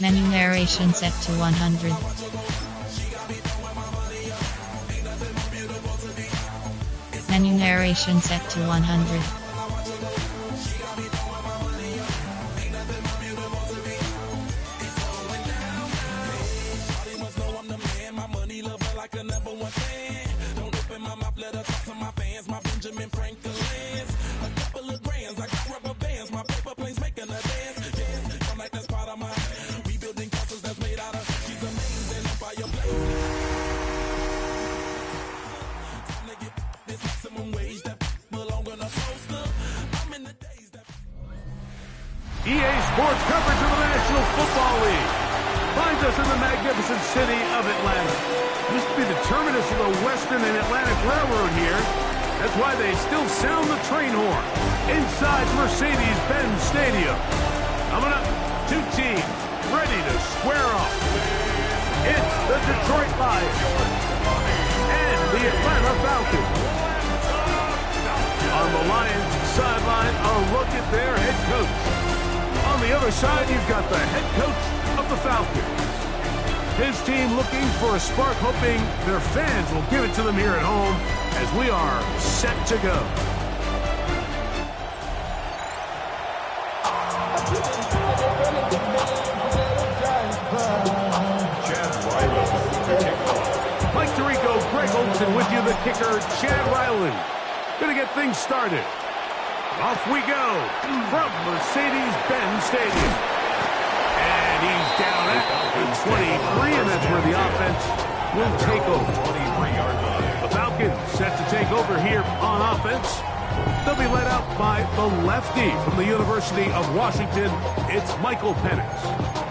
Menu narration set to 100. Menu narration set to 100. EA Sports coverage of the National Football League finds us in the magnificent city of Atlanta. Used to be the terminus of the Western and Atlantic Railroad here. That's why they still sound the train horn inside Mercedes-Benz Stadium. Coming up, two teams ready to square off. It's the Detroit Lions and the Atlanta Falcons. On the Lions sideline, a look at their head coach. On the other side, you've got the head coach of the Falcons. His team looking for a spark, hoping their fans will give it to them here at home as we are set to go. Mike Tirico, Greg Olson with you, the kicker, Chad Ryland. Gonna get things started. Off we go from Mercedes-Benz Stadium. And he's down at the 23, and that's where the offense will take over. 23-yard line. The Falcons set to take over here on offense. They'll be led out by the lefty from the University of Washington. It's Michael Penix.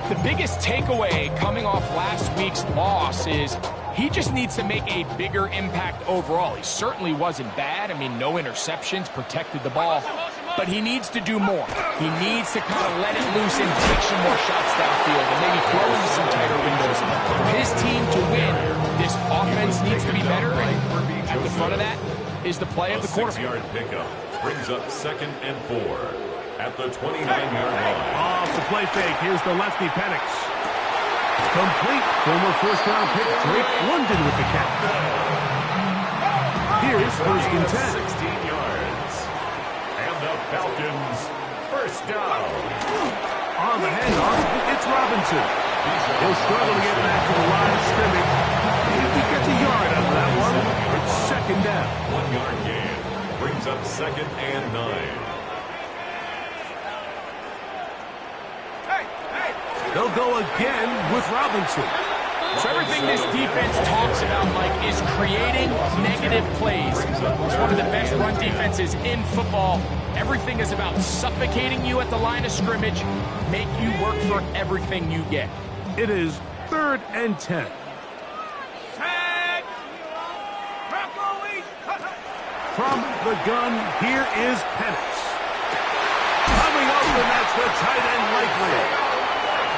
The biggest takeaway coming off last week's loss is he just needs to make a bigger impact overall. He certainly wasn't bad. I mean, no interceptions, protected the ball. But he needs to do more. He needs to kind of let it loose and take some more shots downfield and maybe throw into some tighter windows. For his team to win, this offense needs to be better. And at the front of that is the play of the quarterback. 6-yard pickup brings up 2nd and 4 at the 29-yard line. Off the play fake. Here's the lefty Penix. Complete. Former first-round pick Drake London with the catch. Here's 1st and 10. 16 yards. And the Falcons first down. On the handoff, it's Robinson. He'll struggle to get back to the line of scrimmage. If he gets a yard out of that one, it's 2nd down. 1-yard gain brings up 2nd and 9. They'll go again with Robinson. So everything this defense talks about, Mike, is creating negative plays. It's one of the best run defenses in football. Everything is about suffocating you at the line of scrimmage, make you work for everything you get. It is 3rd and 10. From the gun, here is Penix. Coming over, that's the tight end Likely.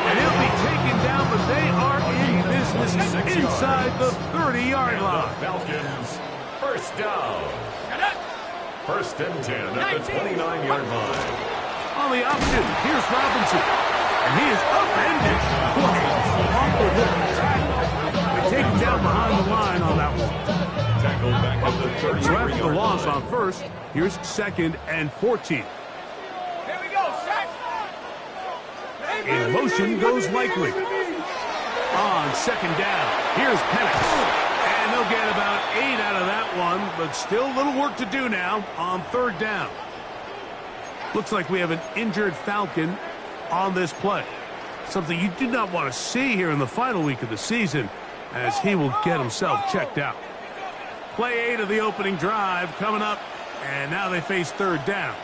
And he'll be taken down, but they are in business inside the 30-yard line. The Falcons first down. 1st and 10 at the 29-yard line. On the option, here's Robinson. And he is upended. They take him down behind the line on that one. Tackled back at the 30-yard line. So after the loss on 1st, here's 2nd and 14. In motion goes Likely. On 2nd down, here's Penix. And they'll get about 8 out of that one, but still a little work to do now on 3rd down. Looks like we have an injured Falcon on this play. Something you do not want to see here in the final week of the season, as he will get himself checked out. Play 8 of the opening drive coming up, and now they face 3rd down.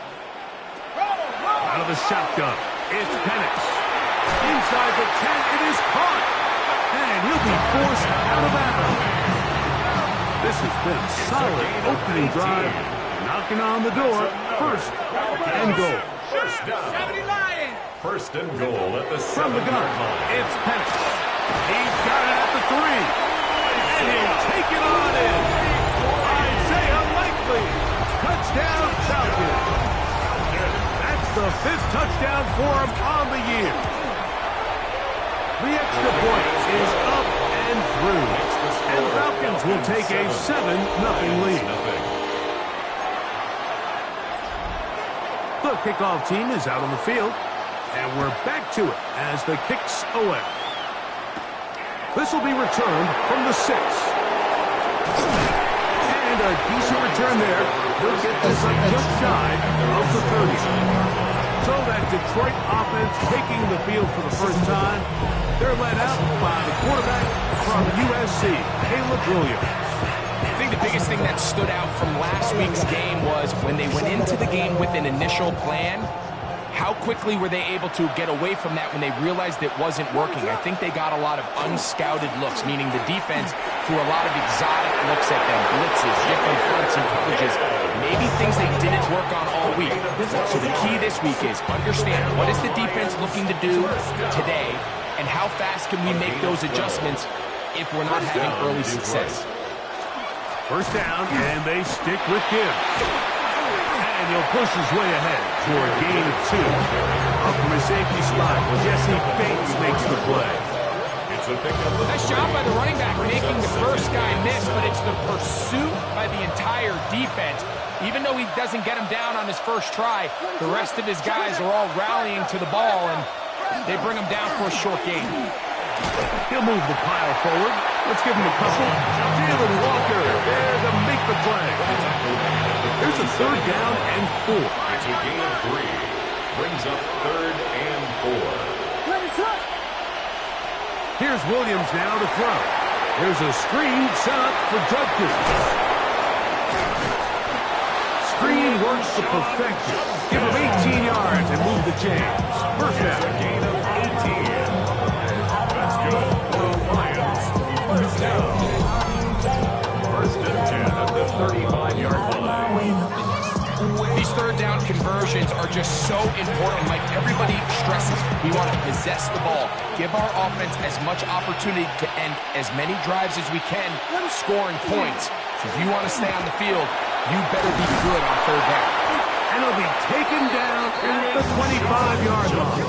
Out of the shotgun, it's Penix. Inside the 10, it is caught. And he'll be forced out of bounds. This has been a solid opening drive. Knocking on the door. 1st and goal. First down. 1st and goal at the 7-yard From the gun, it's Penix. He's got it at the 3. And he'll take it on in. Isaiah Likely. Touchdown, Falcons. That's the 5th touchdown for him on the year. The extra point is up and through. And the Falcons will take a 7-0 lead. The kickoff team is out on the field. And we're back to it as the kick's away. This will be returned from the 6. And a decent return there. He'll get this just shy of the 30. So that Detroit offense taking the field for the first time. They're led out by the quarterback from USC, Caleb Williams. I think the biggest thing that stood out from last week's game was when they went into the game with an initial plan, how quickly were they able to get away from that when they realized it wasn't working? I think they got a lot of unscouted looks, meaning the defense threw a lot of exotic looks at them, blitzes, different fronts and coverages, maybe things they didn't work on all week. So the key this week is understand what is the defense looking to do today, and how fast can we make those adjustments if we're not having early success. First down, and they stick with Gibbs. And he'll push his way ahead for a gain of 2. Up from his safety spot, Jesse Bates makes the play. Nice job by the running back making the first guy miss, but it's the pursuit by the entire defense. Even though he doesn't get him down on his first try, the rest of his guys are all rallying to the ball, and they bring him down for a short gain. He'll move the pile forward. Let's give him a couple. Jalen Walker there to make the play. There's a 3rd down and 4. It's a gain of 3. Brings up 3rd and 4. Here's Williams now to throw. There's a screen set up for Judkins. Screen works to perfection. Give him 18 yards and move the chains. First down. A gain of 18. That's good for the Lions. First down. First and 10 at the 35-yard line. These 3rd down conversions are just so important. Like everybody stresses, we want to possess the ball, give our offense as much opportunity to end as many drives as we can, scoring points. So if you want to stay on the field, you better be good on 3rd down. And he'll be taken down at the 25-yard line.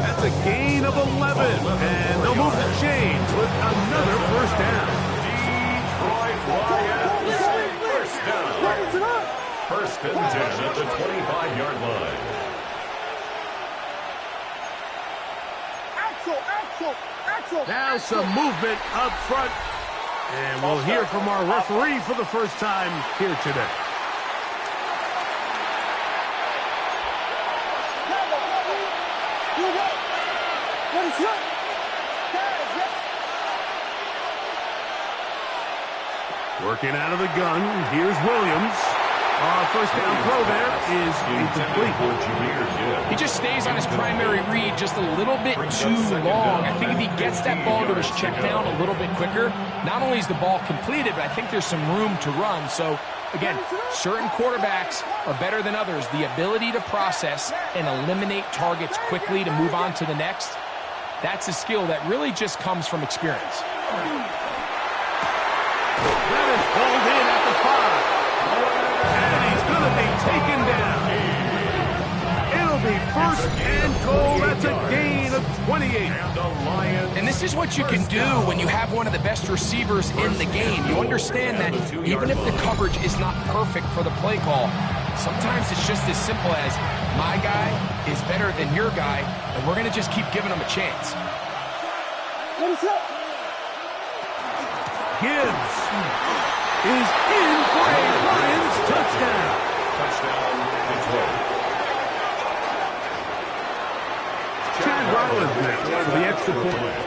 That's a gain of 11. And they'll move the chains with another first down. Detroit Lions. First down. First and 10 at the 25-yard line. Now some movement up front. And we'll hear from our referee for the first time here today. Working out of the gun. Here's Williams. First down throw there is incomplete. He just stays on his primary read just a little bit too long. I think if he gets that ball to his check down a little bit quicker, not only is the ball completed, but I think there's some room to run. So, again, certain quarterbacks are better than others. The ability to process and eliminate targets quickly to move on to the next, that's a skill that really just comes from experience. That is pulled in at the 5. And he's going to be taken down. It'll be first and goal. That's a gain of 28. And this is what you can do when you have one of the best receivers in the game. You understand that even if the coverage is not perfect for the play call, sometimes it's just as simple as my guy is better than your guy, and we're going to just keep giving him a chance. Gibbs is in for a Lions touchdown. Touchdown, Detroit. Chad Ryland now for the extra point.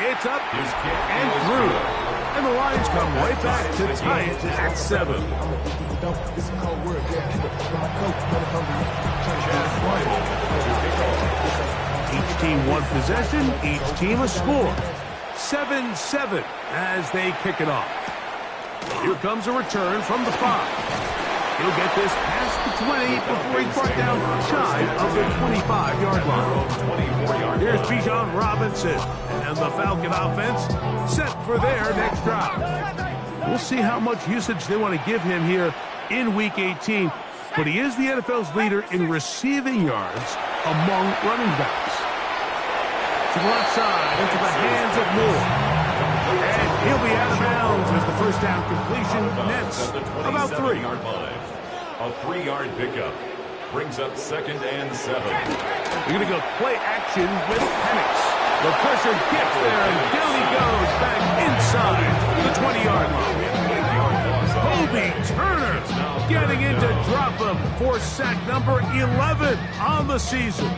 It's up and through. And the Lions come right back to tie it at 7. Each team one possession, each team a score. 7-7 as they kick it off. Here comes a return from the 5. He'll get this past the 20 before he's brought down shy of the 25-yard line. Here's Bijan Robinson, and the Falcon offense set for their next drive. We'll see how much usage they want to give him here in Week 18. but he is the NFL's leader in receiving yards among running backs. To the left side, into the hands of Moore. And he'll be out of bounds as the first down completion nets about 3. A 3-yard pickup brings up 2nd and 7. We're going to go play action with Penix. The pressure gets there, and down he goes back inside the 20-yard line. Kobe Turner getting in to drop him for sack number 11 on the season.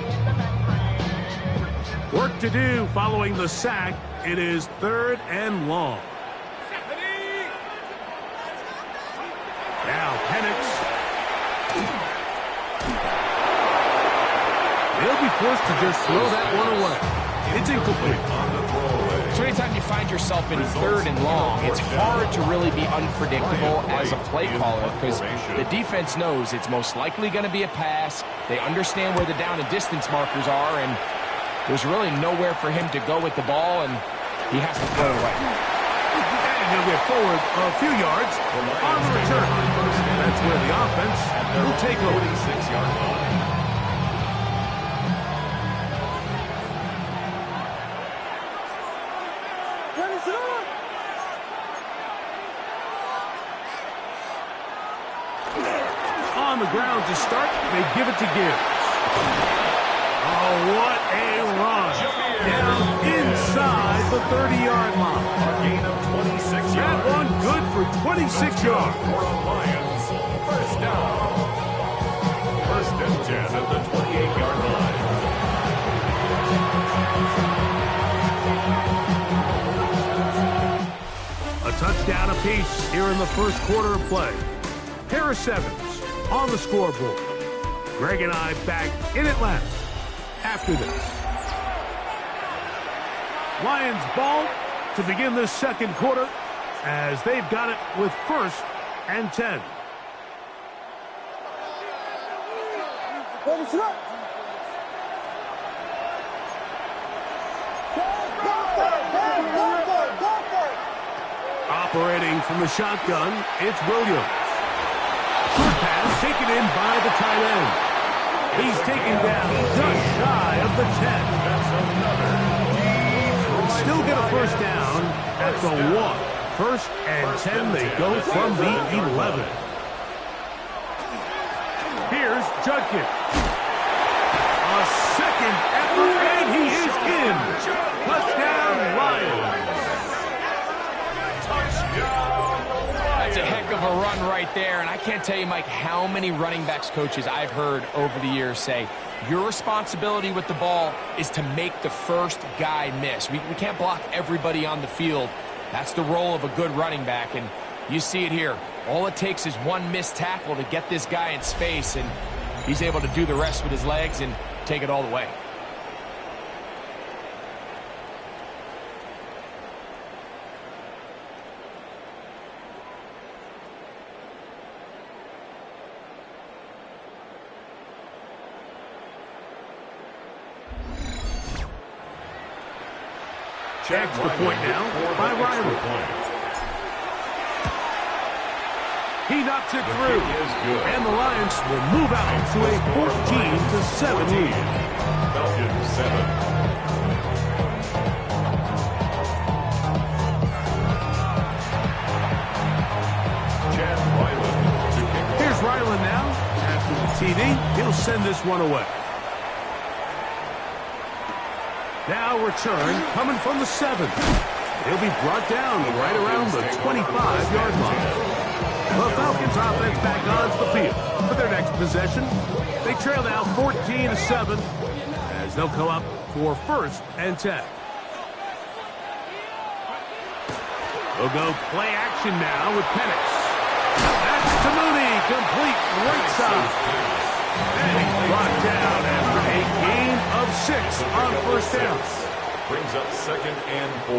Work to do following the sack. It is 3rd and long. Now Penix. They'll be forced to just throw that one away. It's incomplete. So anytime you find yourself in 3rd and long, it's hard to really be unpredictable as a play caller because the defense knows it's most likely going to be a pass. They understand where the down and distance markers are, and there's really nowhere for him to go with the ball, and he has to throw it away. And he'll get forward a few yards on the return. That's where the offense will take over. 46-yard line. On the ground to start, they give it to Gibbs. Oh, what a run. Down inside the 30-yard line. A gain of 26 yards. That one good for 26 yards. For the Lions, first down. 1st and 10 at the 28-yard line. A touchdown apiece here in the first quarter of play. Pair of 7s on the scoreboard. Greg and I back in Atlanta after this. Lions ball to begin this second quarter as they've got it with 1st and 10. Operating from the shotgun, it's Williams. Short pass taken in by the tight end. He's taken down just shy of the 10. Still get a first down at the 1. 1st and 10, they go from the 11. Here's Judkins. A second effort, and he is in. Touchdown, Lions. That's a heck of a run right there, and I can't tell you, Mike, how many running backs coaches I've heard over the years say, your responsibility with the ball is to make the first guy miss. We can't block everybody on the field. That's the role of a good running back, and you see it here. All it takes is one missed tackle to get this guy in space, and he's able to do the rest with his legs and take it all the way. Extra point now by Riley. He knocks it through, and the Lions will move out to a 14-7 lead. Falcons 7. Here's Ryland now. After the TD, he'll send this one away. Now return coming from the 7. He'll be brought down right around the 25-yard line. The Falcons offense back onto the field for their next possession. They trail now 14-7 as they'll come up for 1st and 10. They'll go play action now with Penix. That's to Mooney, complete right side. And he's brought down after a gain of 6 on 1st down. Brings up 2nd and 4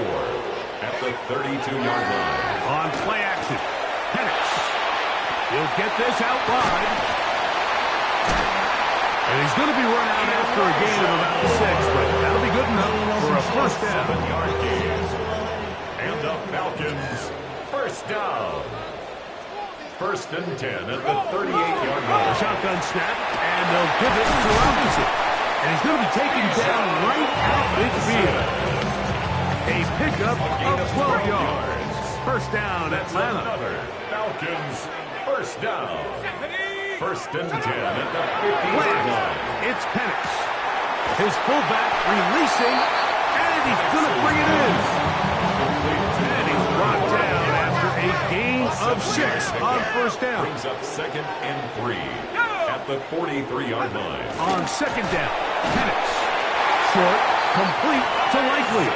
at the 32-yard line. On play action, Penix. He'll get this out wide. And he's going to be run out after a gain of about 6, but that'll be good enough for a 1st down. 7-yard gain. And the Falcons, 1st down. First and 10 at the 38-yard line. Shotgun snap, and they'll give it to Robinson. And he's going to be taken down right out midfield. A pickup of 12 yards. First down, Atlanta. Another Falcons first down. First and 10 at the 50-yard line. It's Penix. His fullback releasing, and he's going to bring it in. And he's brought down after a gain of 6 on first down. Brings up second and 3 at the 43-yard line. On second down, Penix. Short, complete to Likely.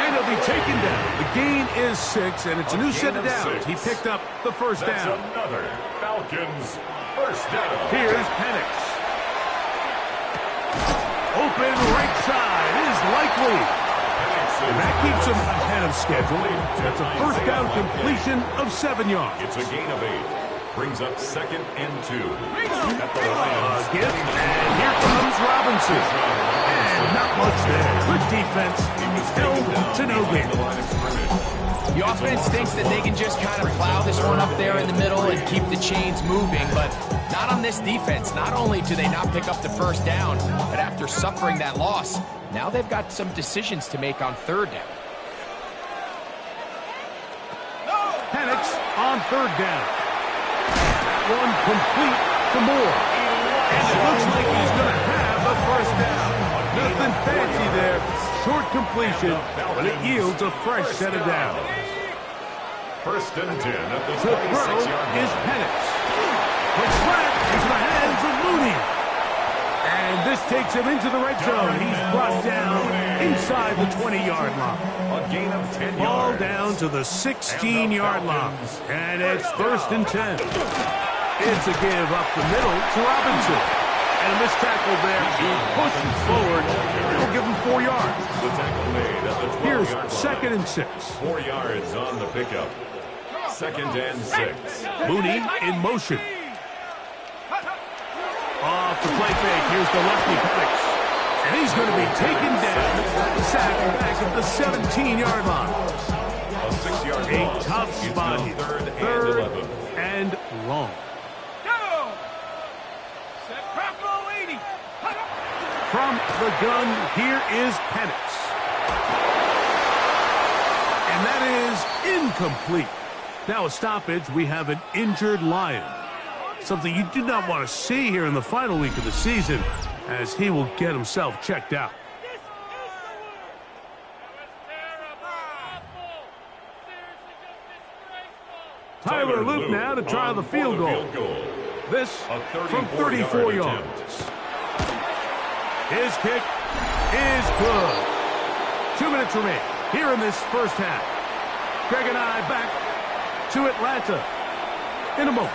And he'll be taken down. The gain is 6, and it's a new set of downs. He picked up the first That's down. another Falcons first down. Here's Penix. Open right side is Likely. And that keeps him ahead of schedule. That's a first down completion of 7 yards. It's a gain of 8. Brings up second and 2 at the Lions. Gift, and here comes Robinson. And not much there. Good defense. Held to no gain. The offense thinks that they can just kind of plow this one up there in the middle and keep the chains moving, but not on this defense. Not only do they not pick up the first down, but after suffering that loss, now they've got some decisions to make on third down. Penix on third down. One complete to Moore. And it looks like he's going to have a first down. Nothing fancy there. Short completion, but it yields a fresh set of downs. First and 10 at the The throw 26-yard line. is Penix. The flat into the hands of Mooney. And this takes him into the red zone. He's brought down inside the 20-yard line. A gain of 10 Ball yards. down to the 16-yard line. And it's first and 10. It's a give up the middle to Robinson. And a missed tackle there. He pushes forward. It'll give him 4 yards. The tackle made at the 12-yard Here's line. second and 6. 4 yards on the pickup. Second and 6. Mooney in motion. Off the play fake. Here's the lefty Penix. And he's going to be taken down. Sack back at the 17-yard line. A 6-yard A loss. tough It's spot now here. third and 11. And long. From the gun, here is Penix. And that is incomplete. Now a stoppage, we have an injured Lion. Something you do not want to see here in the final week of the season, as he will get himself checked out. Tyler Luke now to try the field goal. This from 34 yards. His kick is good. 2 minutes remain here in this first half. Greg and I back to Atlanta in a moment.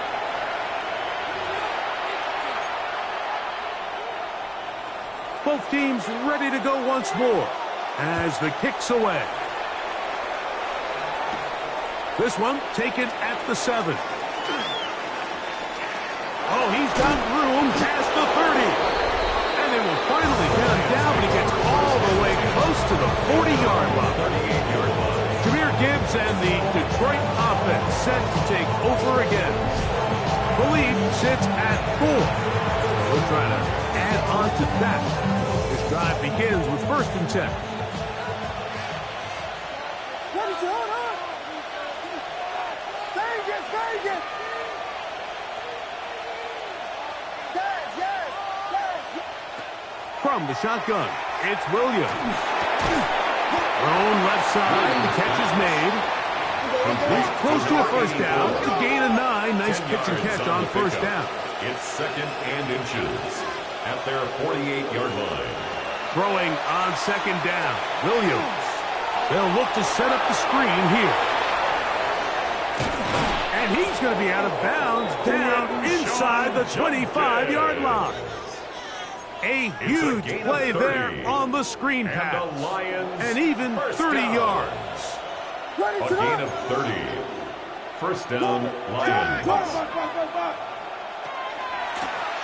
Both teams ready to go once more as the kick's away. This one taken at the 7. Oh, he's got room past the 30. And they will finally get him down, but he gets all the way close to the 40-yard line. 38-yard line. Jameer Gibbs and the Detroit offense set to take over again. The lead sits at 4. We'll try to add on to that. This drive begins with first and 10. From the shotgun, it's Williams. Thrown left side, the catch is made. Complete close to a first down to gain a 9. Nice pitch and catch on first down. It's second and inches at their 48-yard line. Throwing on second down, Williams. They'll look to set up the screen here. And he's going to be out of bounds down inside the 25-yard line. A huge play there on the screen pass. And even 30 yards. A gain of 30. First down, Lions.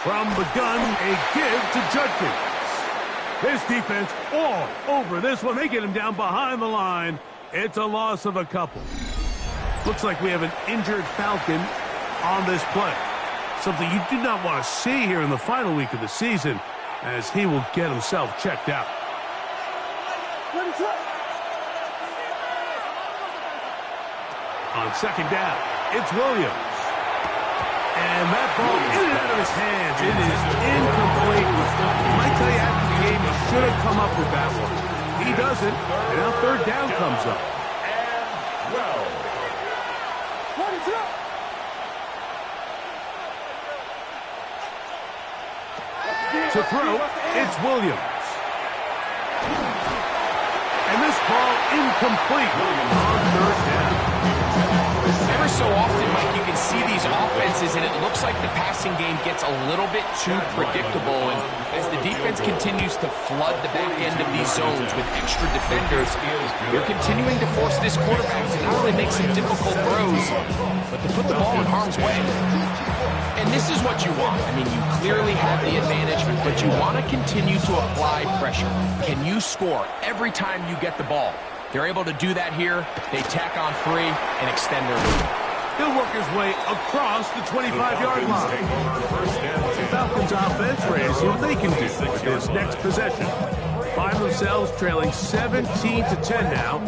From the gun, a give to Judkins. This defense all over this one. They get him down behind the line. It's a loss of a couple. Looks like we have an injured Falcon on this play. Something you do not want to see here in the final week of the season, as he will get himself checked out. On second down, it's Williams. And that ball in and out of his hands. It is incomplete. I might tell you after the game, he should have come up with that one. He doesn't, and now third down comes up. To throw, it's Williams. And this ball incomplete on third down. Ever so often, Mike, you can see these offenses, and it looks like the passing game gets a little bit too predictable. And as the defense continues to flood the back end of these zones with extra defenders, you're continuing to force this quarterback to not only make some difficult throws, but to put the ball in harm's way. And this is what you want. I mean, you clearly have the advantage, but you want to continue to apply pressure. Can you score every time you get the ball? They're able to do that here. They tack on 3 and extend their lead. He'll work his way across the 25-yard line. The Falcons offense ready to see what they can do with this next possession. Find themselves trailing 17-10 now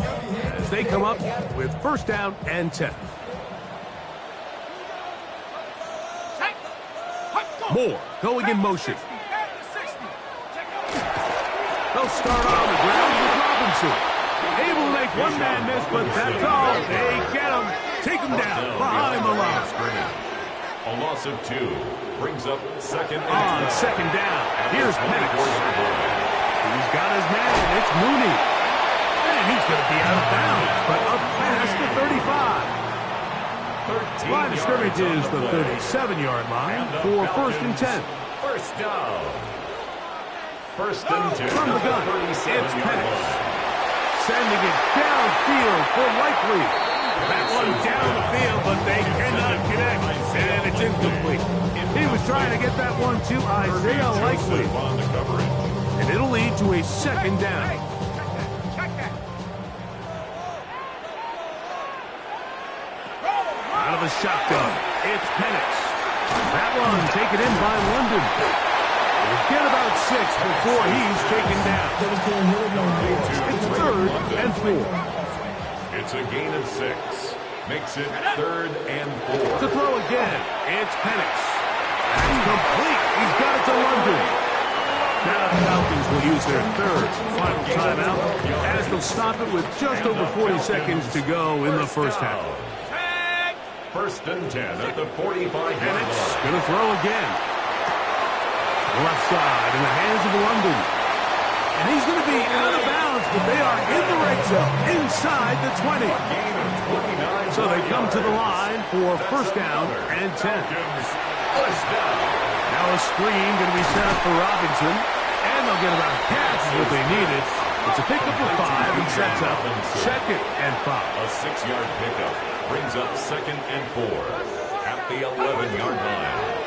as they come up with first down and 10. Moore going in motion. They'll start on the ground with Robinson. Able to make one man miss, but that's all. They get him. Take him down behind the line. A loss of 2 brings up second and on second down. Here's Penix. He's got his man. It's Mooney. And he's going to be out of bounds, but up past the 35. Line of scrimmage is the 37-yard line for first and 10. First down. First and 10. From the gun, it's Penix. Sending it downfield for Likely. That one down the field, but they cannot connect, and it's incomplete. He was trying to get that one to Isaiah Likely, and it'll lead to a second down. Out of the shotgun, it's Penix. That one taken in by London. We'll get about 6 before he's taken down. It's third and 4. It's a gain of 6. Makes it third and 4. To throw again, it's Penix. That's complete. He's got it to London. Now the Falcons will use their third final timeout as they'll stop it with just over 40 seconds to go in the first half. First and 10 at the 45-yard line. Penix going to throw again. Left side in the hands of London. And he's going to be out of bounds, but they are in the red zone, inside the 20. So they come to the line for first down and 10. Now a screen going to be set up for Robinson, and they'll get about half of what they needed. It's a pickup of 5 and sets up second and 5. A 6-yard pickup brings up second and 4 at the 11-yard line.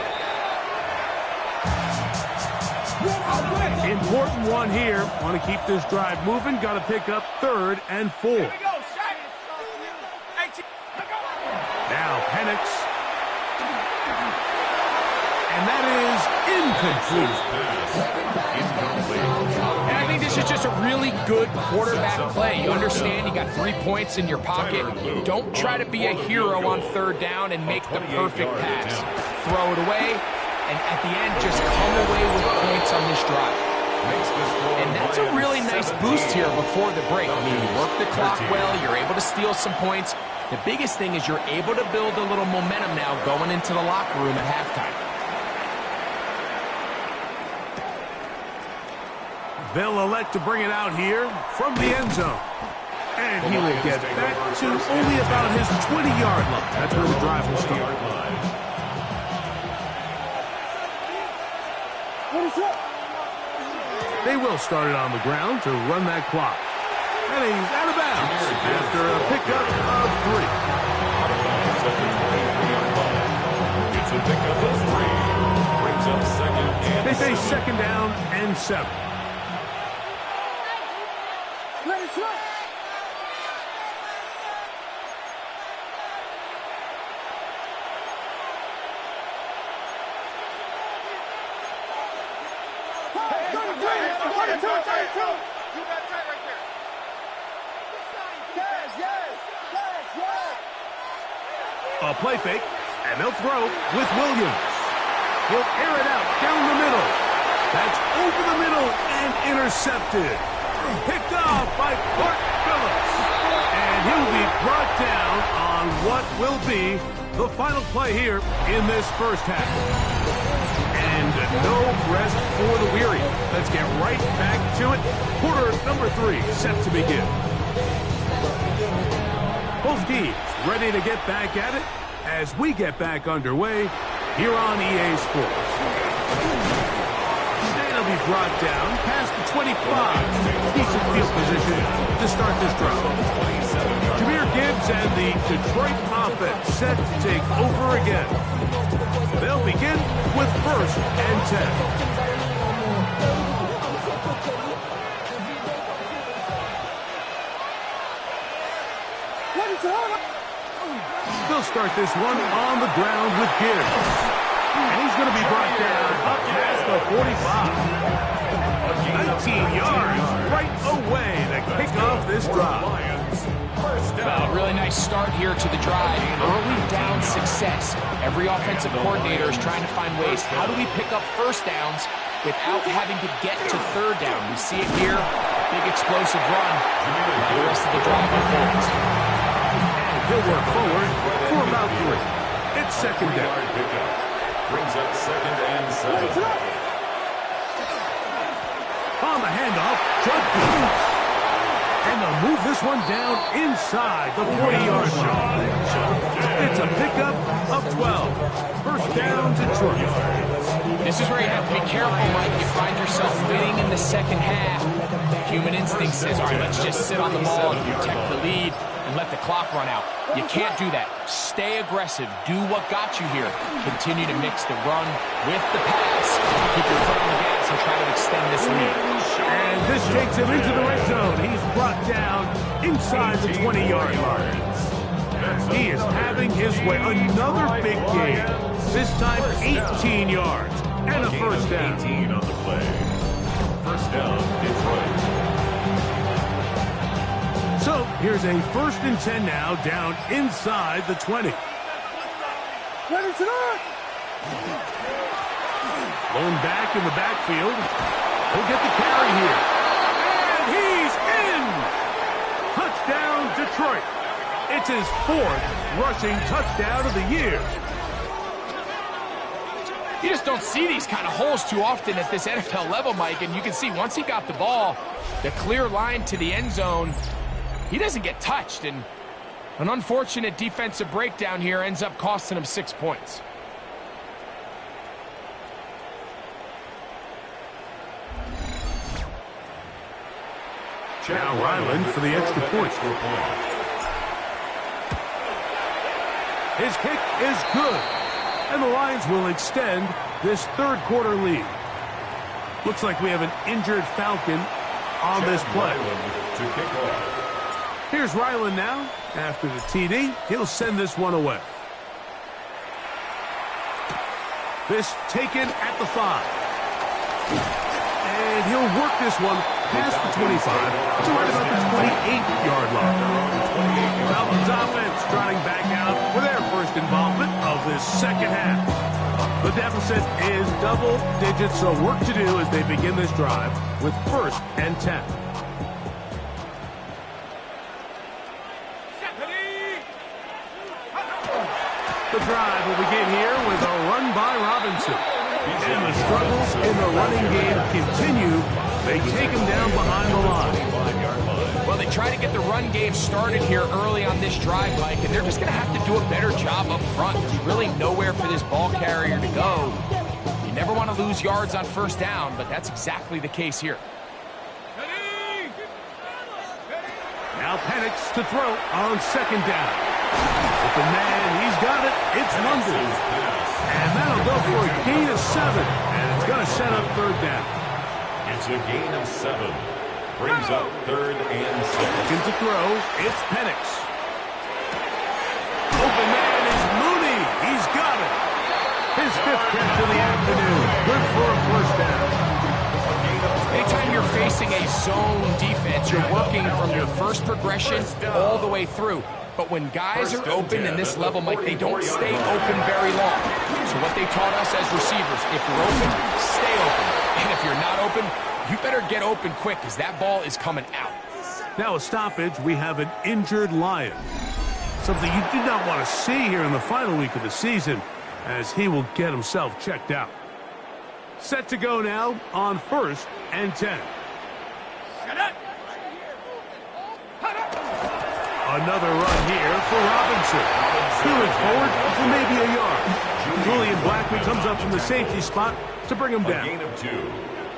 Important one here. Want to keep this drive moving. Got to pick up third and 4. Now Penix. And that is incomplete. And I think this is just a really good quarterback play. You understand you got 3 points in your pocket. Don't try to be a hero on third down and make the perfect pass. Throw it away, and at the end, just come away with points on this drive. And that's a really nice boost here before the break. I mean, you work the clock well, you're able to steal some points. The biggest thing is you're able to build a little momentum now going into the locker room at halftime. They'll elect to bring it out here from the end zone. And he will get back to only about his 20-yard line. That's where the drive will start. They will start it on the ground to run that clock. And he's out of bounds after a pickup of 3. It's a pickup of 3. Brings up second and They say second down and 7. A play fake, and they'll throw with Williams. He'll air it out down the middle. That's over the middle and intercepted. Picked off by Clark Phillips. And he'll be brought down on what will be the final play here in this first half. And no rest for the weary. Let's get right back to it. Quarter number 3 set to begin. Both teams ready to get back at it as we get back underway here on EA Sports. And he'll be brought down past the 25. Decent field position to start this drive. Jahmyr Gibbs and the Detroit offense set to take over again. They'll begin with 1st and 10. They'll start this one on the ground with Gibbs. And he's going to be brought down up past the 45. 19 yards right away to kick off this drive. Well, really nice start here to the drive. Early down success. Every offensive coordinator is trying to find ways. How do we pick up first downs without having to get to third down? We see it here. Big explosive run. Now the rest of the drive unfolds. He'll work forward for about 3. It's 2nd down. Brings up 2nd and 7. On the handoff, Judkins. And they'll move this one down inside the 40-yard line. It's a pickup of 12. First down, Detroit. This is where you have to be careful, Mike. You find yourself winning in the second half. Human instinct says, all right, let's just sit on the ball and protect the lead and let the clock run out. You can't do that. Stay aggressive. Do what got you here. Continue to mix the run with the pass. Keep your foot on the gas and try to extend this lead. And this takes him into the red zone. He's brought down inside the 20-yard line. He is having his way. Another big game. This time 18 yards and a first down. 18 on the play. First down, Detroit. So here's a 1st and 10 now down inside the 20. Lone back in the backfield. He'll get the carry here. And he's in! Touchdown, Detroit. It's his 4th rushing touchdown of the year. You just don't see these kind of holes too often at this NFL level, Mike. And you can see once he got the ball, the clear line to the end zone, he doesn't get touched. And an unfortunate defensive breakdown here ends up costing him 6 points. Now Ryland for the extra point. His kick is good. And the Lions will extend this 3rd quarter lead. Looks like we have an injured Falcon on this play. To kick off. Here's Ryland now. After the TD, he'll send this one away. This taken at the 5. And he'll work this one past the 25 to right about the 28-yard line. Falcons offense trotting back out for their first involvement of this second half. The deficit is double digits, so work to do as they begin this drive with 1st and 10. The drive will begin here with a run by Robinson. And the struggles in the running game continue. They take him down behind the line. Well, they try to get the run game started here early on this drive, Mike, and they're just going to have to do a better job up front. There's really nowhere for this ball carrier to go. You never want to lose yards on first down, but that's exactly the case here. Now Penix to throw on 2nd down. Open man, he's got it. It's London. And that'll go for a gain of 7. And it's going to set up 3rd down. It's a gain of 7. Brings up 3rd and 6. Looking to throw, it's Penix. Open man is Mooney. He's got it. His 5th catch of the afternoon. Good for a first down. Anytime you're facing a zone defense, you're working from your first progression all the way through. But when guys are open in this level, Mike, they don't stay open very long. So what they taught us as receivers, if you're open, stay open. And if you're not open, you better get open quick because that ball is coming out. Now a stoppage, we have an injured Lion. Something you do not want to see here in the final week of the season, as he will get himself checked out. Set to go now on 1st and 10. Another run here for Robinson. Stealing forward for maybe a yard. Julian Blackman comes up from the safety spot to bring him down. A gain of 2.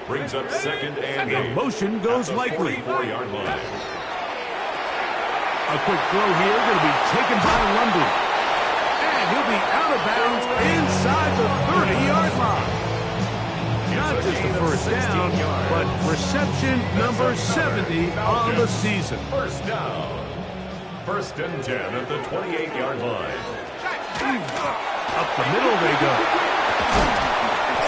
Brings up 2nd and 8. In motion goes likely. 44-yard line. A quick throw here going to be taken by London. And he'll be out of bounds inside the 30-yard line. Not just a first down, but reception number 70 on the season. First down. 1st and 10 at the 28-yard line. Up the middle they go.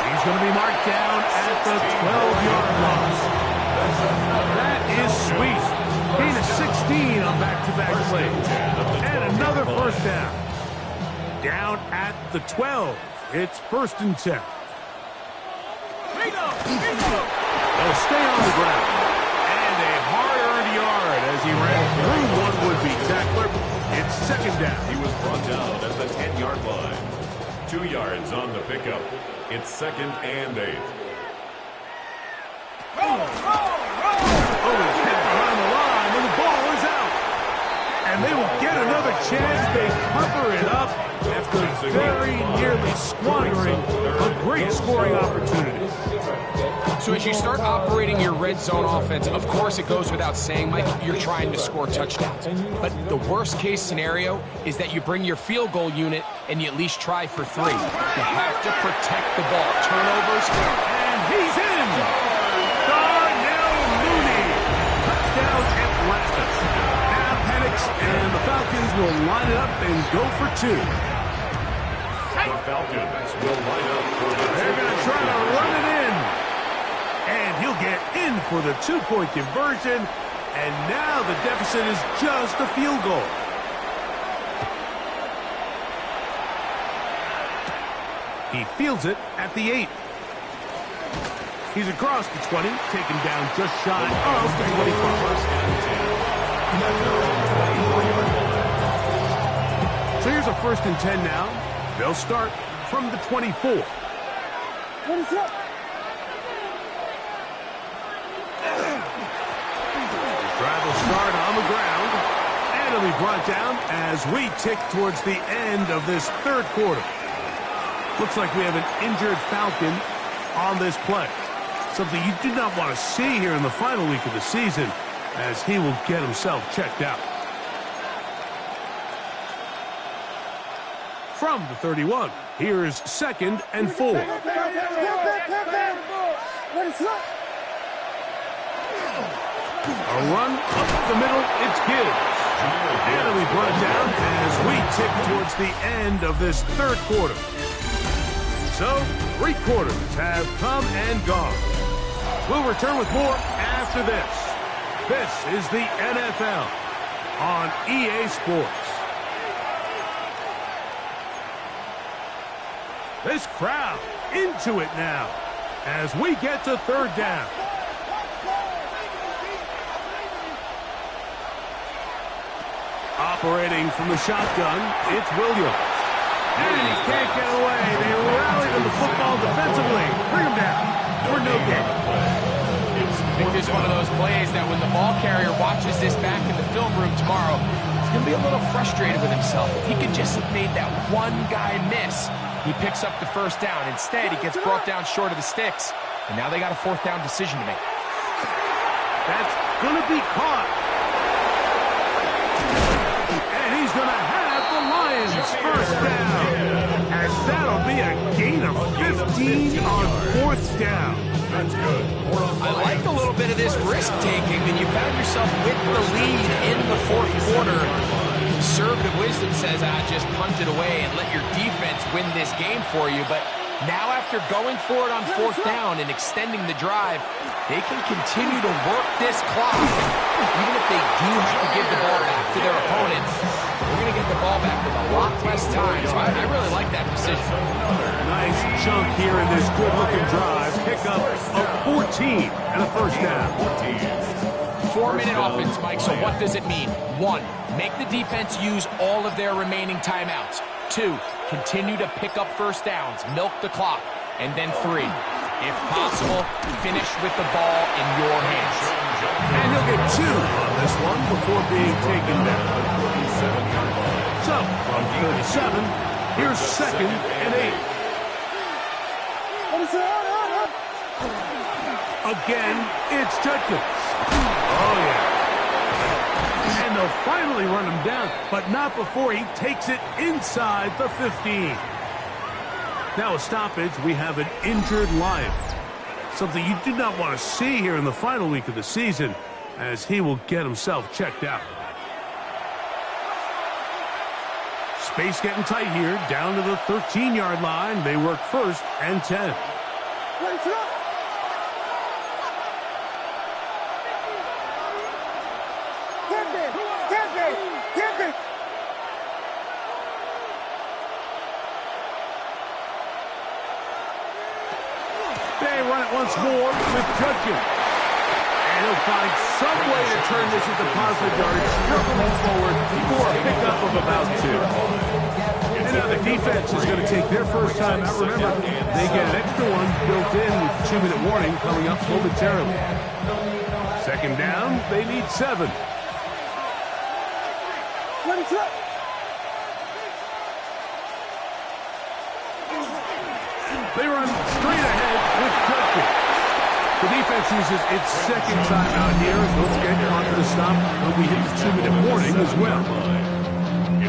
He's going to be marked down at the 12-yard line. That is sweet. Gain of 16 on back-to-back plays. And another first down. Down at the 12. It's 1st and 10. They'll stay on the ground. And a hard-earned yard as he ran through one would-be tackler. It's 2nd down. He was brought down at the 10-yard line. 2 yards on the pickup. It's 2nd and 8. Oh, he's hit behind the line, and the ball is out. And they will get another chance. They cover it up after very nearly squandering a great scoring opportunity. So as you start operating your red zone offense, of course it goes without saying, Mike, you're trying to score touchdowns. But the worst case scenario is that you bring your field goal unit and you at least try for 3. You have to protect the ball. Turnovers, and he's in! Darnell Mooney! Touchdown Atlanta. Now Penix and the Falcons will line it up and go for 2. The Falcons will line up for the They're going to try to run it in. And he'll get in for the 2-point conversion. And now the deficit is just a field goal. He fields it at the 8. He's across the 20, taken down just shy of the 25. So here's a 1st and 10 now. They'll start from the 24. Drive will start on the ground, and it'll be brought down as we tick towards the end of this 3rd quarter. Looks like we have an injured Falcon on this play. Something you do not want to see here in the final week of the season, as he will get himself checked out. From the 31, here's 2nd and 4. A run up the middle, it's Gibbs. And it'll be brought down as we tick towards the end of this 3rd quarter. So, 3 quarters have come and gone. We'll return with more after this. This is the NFL on EA Sports. This crowd into it now as we get to 3rd down. Operating from the shotgun, it's Williams. And he can't get away. They rallied on the football defensively. Bring him down for no gain. I think this is one of those plays that when the ball carrier watches this back in the film room tomorrow, he's going to be a little frustrated with himself. If he could just have made that one guy miss, he picks up the 1st down. Instead, he gets brought down short of the sticks, and now they got a 4th down decision to make. That's going to be caught. And he's going to have the Lions 1st down. As that'll be a gain of 15 on 4th down. That's good. I like a little bit of this risk-taking, and you found yourself with the lead in the 4th quarter. Conservative wisdom says, just punt it away and let your defense win this game for you. But Now after going for it on 4th down and extending the drive, they can continue to work this clock. Even if they do have to give the ball back to their opponent, they're going to get the ball back with a lot less time. So I really like that decision. Nice chunk here in this good-looking drive. Pickup of 14 and a first down. 4-minute offense, Mike, so what does it mean? 1, make the defense use all of their remaining timeouts. 2, continue to pick up first downs, milk the clock. And then 3, if possible, finish with the ball in your hands. And he'll get 2 on this one before being taken down. So, from 37, here's 2nd and 8. Again, it's Judkins. Oh, yeah. And they'll finally run him down, but not before he takes it inside the 15. Now a stoppage, we have an injured Lion. Something you do not want to see here in the final week of the season, as he will get himself checked out. Space getting tight here, down to the 13-yard line. They work 1st and 10. They run it once more with Judkins. And he'll find some way to turn this into positive yardage, struggling forward for a pickup of about 2. And now the defense is going to take their first time out. Remember, they get an extra one built in with 2-minute warning coming up momentarily. 2nd down, they need 7. They run straight ahead with Judkins. The defense uses its 2nd timeout here. Let's get onto the stop. But we hit the 2-minute warning as well.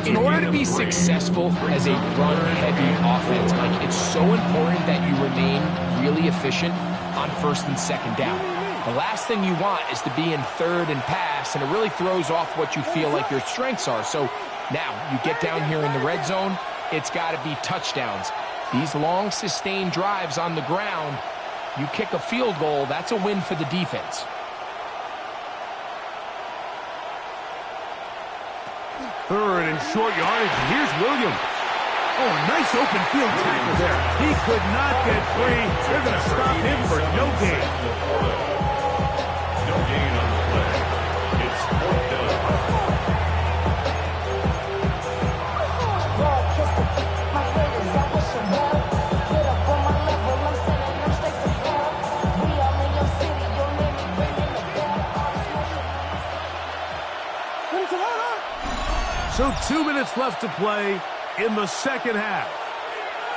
In order to be successful as a run-heavy offense, Mike, it's so important that you remain really efficient on 1st and 2nd down. The last thing you want is to be in 3rd and pass, and it really throws off what you feel like your strengths are. So now you get down here in the red zone, it's got to be touchdowns. These long, sustained drives on the ground, you kick a field goal, that's a win for the defense. 3rd and short yardage. Here's Williams. Oh, a nice open field tackle there. He could not get free. They're going to stop him for no gain. No gain on the play. It's 4th down. So 2 minutes left to play in the 2nd half.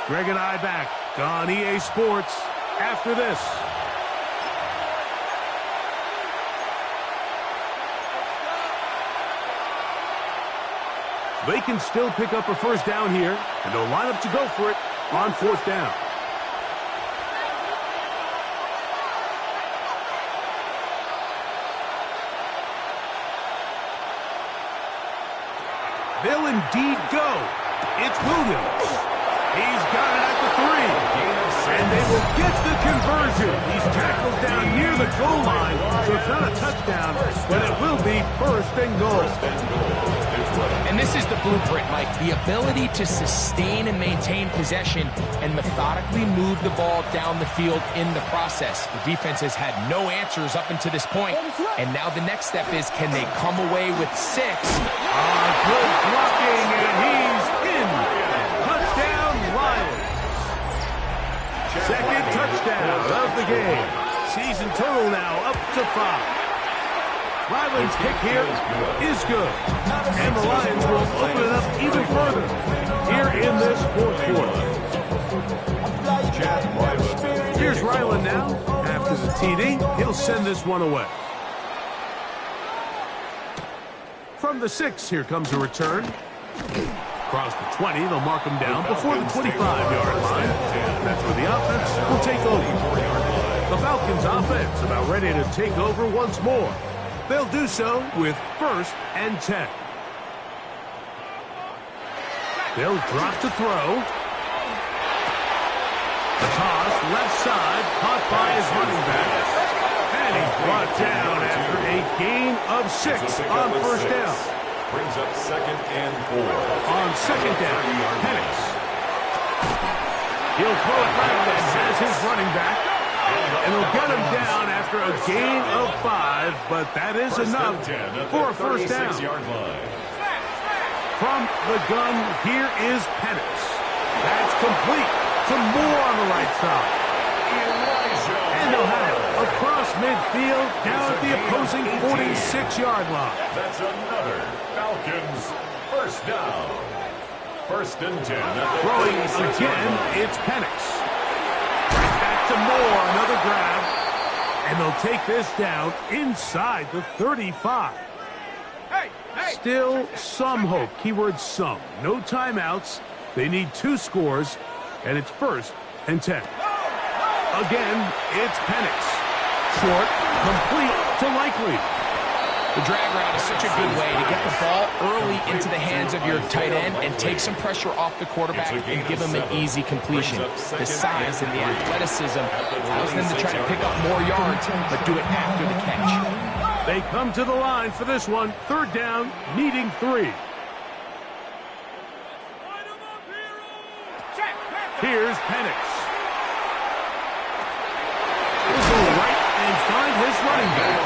Greg and I back on EA Sports after this. They can still pick up a first down here, and they'll line up to go for it on 4th down. They'll indeed go. It's Williams. He's got it at the 3. And they will get the conversion. He's tackled down near the goal line. So it's not a touchdown, but it will be 1st and goal. And this is the blueprint, Mike. The ability to sustain and maintain possession and methodically move the ball down the field in the process. The defense has had no answers up until this point. And now the next step is, can they come away with 6? Good blocking, and he's in. Touchdown, Lions. 2nd touchdown of the game. Season total now up to 5. Ryland's kick here is good. And the Lions will open it up even further here in this 4th quarter. Here's Ryland now. After the TD, he'll send this one away. From the 6, here comes a return. Across the 20, they'll mark him down before the 25-yard line. That's where the offense will take over. The Falcons' offense about ready to take over once more. They'll do so with 1st and 10. They'll drop to throw. The toss, left side, caught by his running back. And he's brought down after a gain of 6 on first down. Brings up 2nd and 4. On second down, Penix. He'll throw it right then as his running back. And he'll get him down after a gain of 5, but that is enough for a first down. From the gun, here is Penix. That's complete to Moore on the right side. And they'll have it across midfield down at the opposing 46-yard line. That's another Falcons first down. 1st and 10. Throwing again, it's Penix. Right back to Moore, another grab. And they'll take this down inside the 35. Still some hope. Keyword some. No timeouts. They need 2 scores, and it's 1st and 10. Again, it's Penix. Short, complete to Likely. The drag route is such a good way to get the ball early into the hands of your tight end and take some pressure off the quarterback and give him an easy completion. The size and the athleticism allows them to try to pick up more yards, but do it after the catch. They come to the line for this one. 3rd down, needing 3. Here's Penix. He'll go right and find his running back.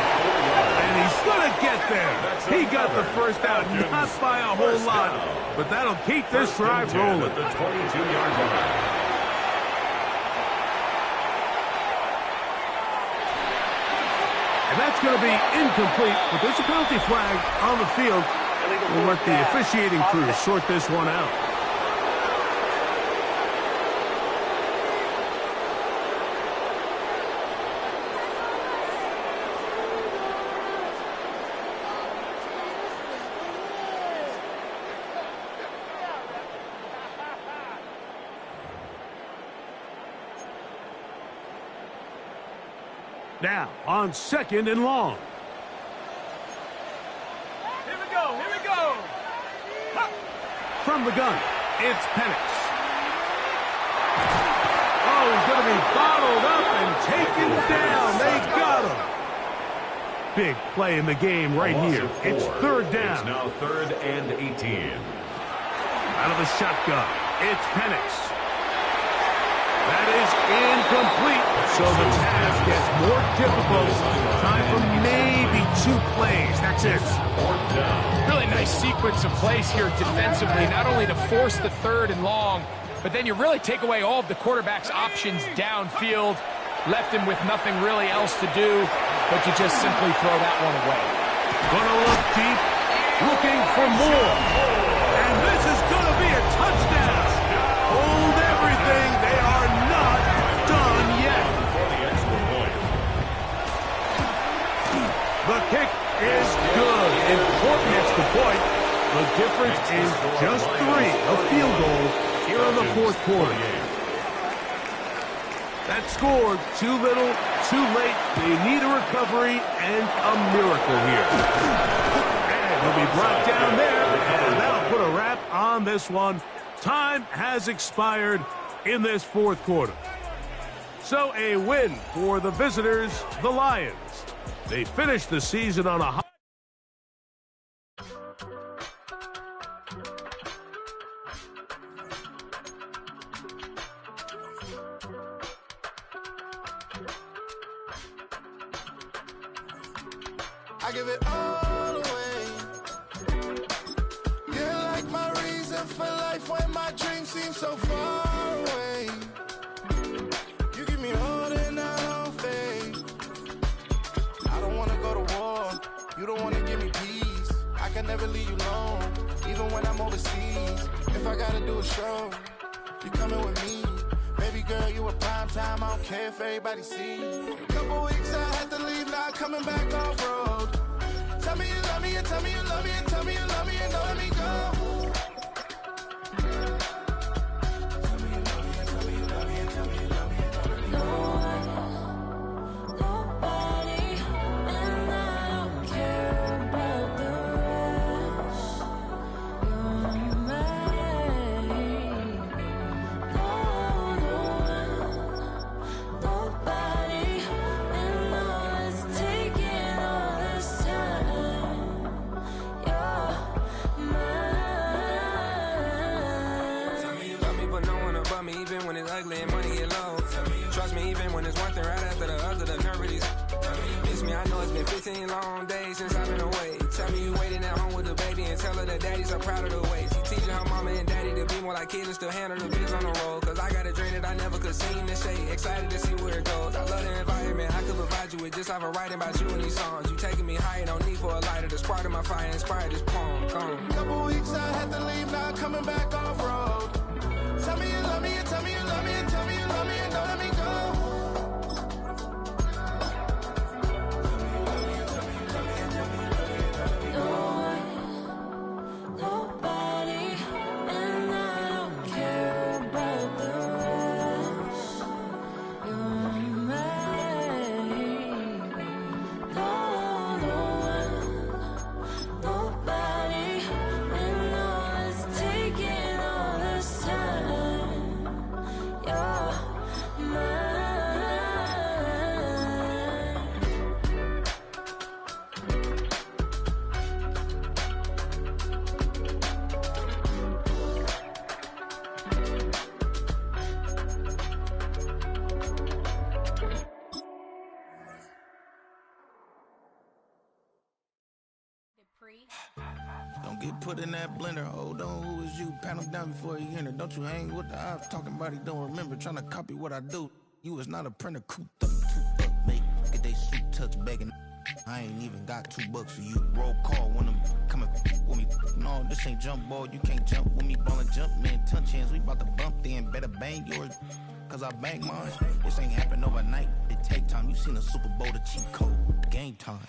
And he's going to get there. He got the first out, not by a whole lot, but that'll keep this drive rolling. At the 22-yard line. And that's going to be incomplete, but there's a penalty flag on the field. We'll let the officiating crew sort this one out. Now, on 2nd and long. Here we go, here we go. From the gun, it's Penix. Oh, he's going to be bottled up and taken down. They got him. Big play in the game right here. It's 3rd down. It's now 3rd and 18. Out of the shotgun, it's Penix. That is incomplete, so the task gets more difficult. Time for maybe 2 plays. That's it. Really nice sequence of plays here defensively, not only to force the 3rd and long, but then you really take away all of the quarterback's options downfield, left him with nothing really else to do, but you just simply throw that one away. Gonna look deep, looking for more. And this is gonna be a touchdown. Hold everything. They are not done yet. The kick is good. Important extra point. The difference is just 3, a field goal here in the 4th quarter. That score, too little, too late. They need a recovery and a miracle here. And he'll be brought down there, and that'll put a wrap on this one. Time has expired in this 4th quarter. So a win for the visitors, the Lions. They finished the season on a high. I give it all away. You're like my reason for life when my dreams seem so far away. You give me all that I don't fade. I don't wanna go to war. You don't wanna give me peace. I can never leave you alone, even when I'm overseas. If I gotta do a show, you coming with me. Baby girl, you a prime time. I don't care if everybody sees. Couple weeks I had to leave, now coming back off road. Tell me you love me, and tell me you love me, and tell me you love me, and don't let me go. Tell me you love me, and tell me you love me, and tell me you love me, and don't let me go. Nobody, and I don't care about the rest. You're mine. No, trust me even when it's one thing right after the other. The nerve of these. Miss me, I know it's been 15 long days since I've been away. Tell me you waiting at home with the baby and tell her that daddy's so proud of the way. She teaching her mama and daddy to be more like kids and still handle the biz on the road. Cause I got a dream that I never could seem to say. Excited to see where it goes. I love the environment. I could provide you with just off of writing about you in these songs. You taking me higher, no need for a lighter. The spark of my fire inspired this poem. Gone. Couple weeks I had to leave, now coming back off road. Tell me you love me and tell me you love me and tell me you love me and don't let me go. Nobody, and I don't care about the rest. You're mine. No one, nobody, and all it's taking all this time. You're mine. Don't get put in that blender. Hold on, who is you? Pat him down before he enter. Don't you hang with the ops talking about he don't remember. Trying to copy what I do. You was not a printer. Cooped up, make get they suit touch begging. I ain't even got $2 for you. Roll call when I'm coming with me. No, this ain't jump ball. You can't jump with me. Ballin' jump, man. Touch hands. We bout to bump then. Better bang yours. Cause I bang mine. This ain't happen overnight. It take time. You seen a Super Bowl, the cheat code. Game time.